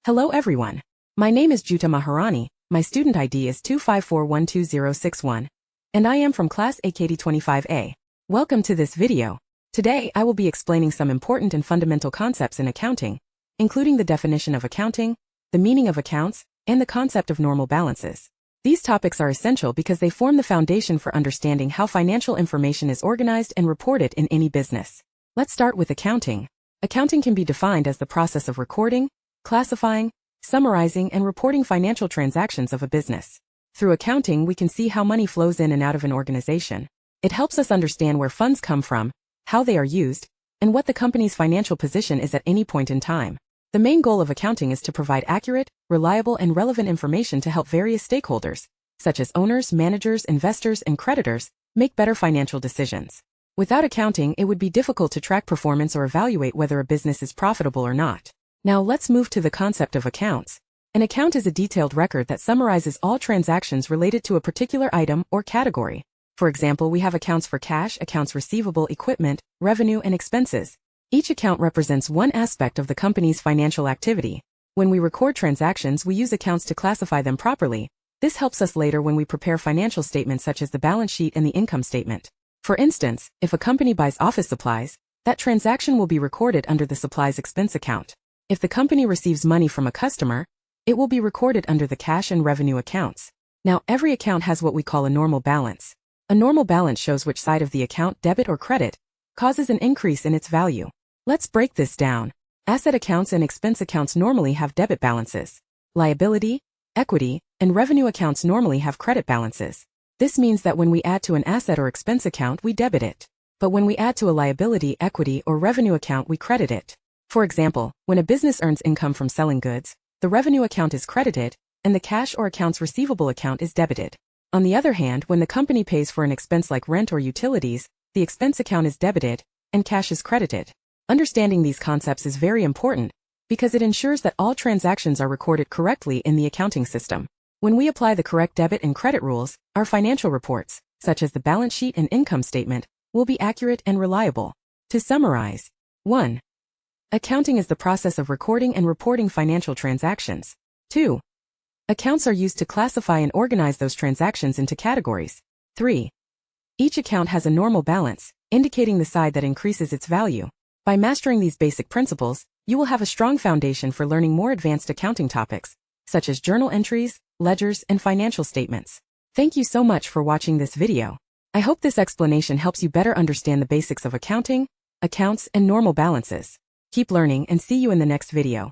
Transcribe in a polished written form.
Hello everyone. My name is Juita Maharani, my student ID is 254126061, and I am from Class AKD25A. Welcome to this video. Today I will be explaining some important and fundamental concepts in accounting, including the definition of accounting, the meaning of accounts, and the concept of normal balances. These topics are essential because they form the foundation for understanding how financial information is organized and reported in any business. Let's start with accounting. Accounting can be defined as the process of recording, classifying, summarizing, and reporting financial transactions of a business. Through accounting, we can see how money flows in and out of an organization. It helps us understand where funds come from, how they are used, and what the company's financial position is at any point in time. The main goal of accounting is to provide accurate, reliable, and relevant information to help various stakeholders, such as owners, managers, investors, and creditors, make better financial decisions. Without accounting, it would be difficult to track performance or evaluate whether a business is profitable or not. Now let's move to the concept of accounts. An account is a detailed record that summarizes all transactions related to a particular item or category. For example, we have accounts for cash, accounts receivable, equipment, revenue, and expenses. Each account represents one aspect of the company's financial activity. When we record transactions, we use accounts to classify them properly. This helps us later when we prepare financial statements such as the balance sheet and the income statement. For instance, if a company buys office supplies, that transaction will be recorded under the supplies expense account. If the company receives money from a customer, it will be recorded under the cash and revenue accounts. Now, every account has what we call a normal balance. A normal balance shows which side of the account, debit or credit, causes an increase in its value. Let's break this down. Asset accounts and expense accounts normally have debit balances. Liability, equity, and revenue accounts normally have credit balances. This means that when we add to an asset or expense account, we debit it. But when we add to a liability, equity, or revenue account, we credit it. For example, when a business earns income from selling goods, the revenue account is credited, and the cash or accounts receivable account is debited. On the other hand, when the company pays for an expense like rent or utilities, the expense account is debited, and cash is credited. Understanding these concepts is very important because it ensures that all transactions are recorded correctly in the accounting system. When we apply the correct debit and credit rules, our financial reports, such as the balance sheet and income statement, will be accurate and reliable. To summarize, 1. Accounting is the process of recording and reporting financial transactions. 2. Accounts are used to classify and organize those transactions into categories. 3. Each account has a normal balance, indicating the side that increases its value. By mastering these basic principles, you will have a strong foundation for learning more advanced accounting topics, such as journal entries, ledgers, and financial statements. Thank you so much for watching this video. I hope this explanation helps you better understand the basics of accounting, accounts, and normal balances. Keep learning and see you in the next video.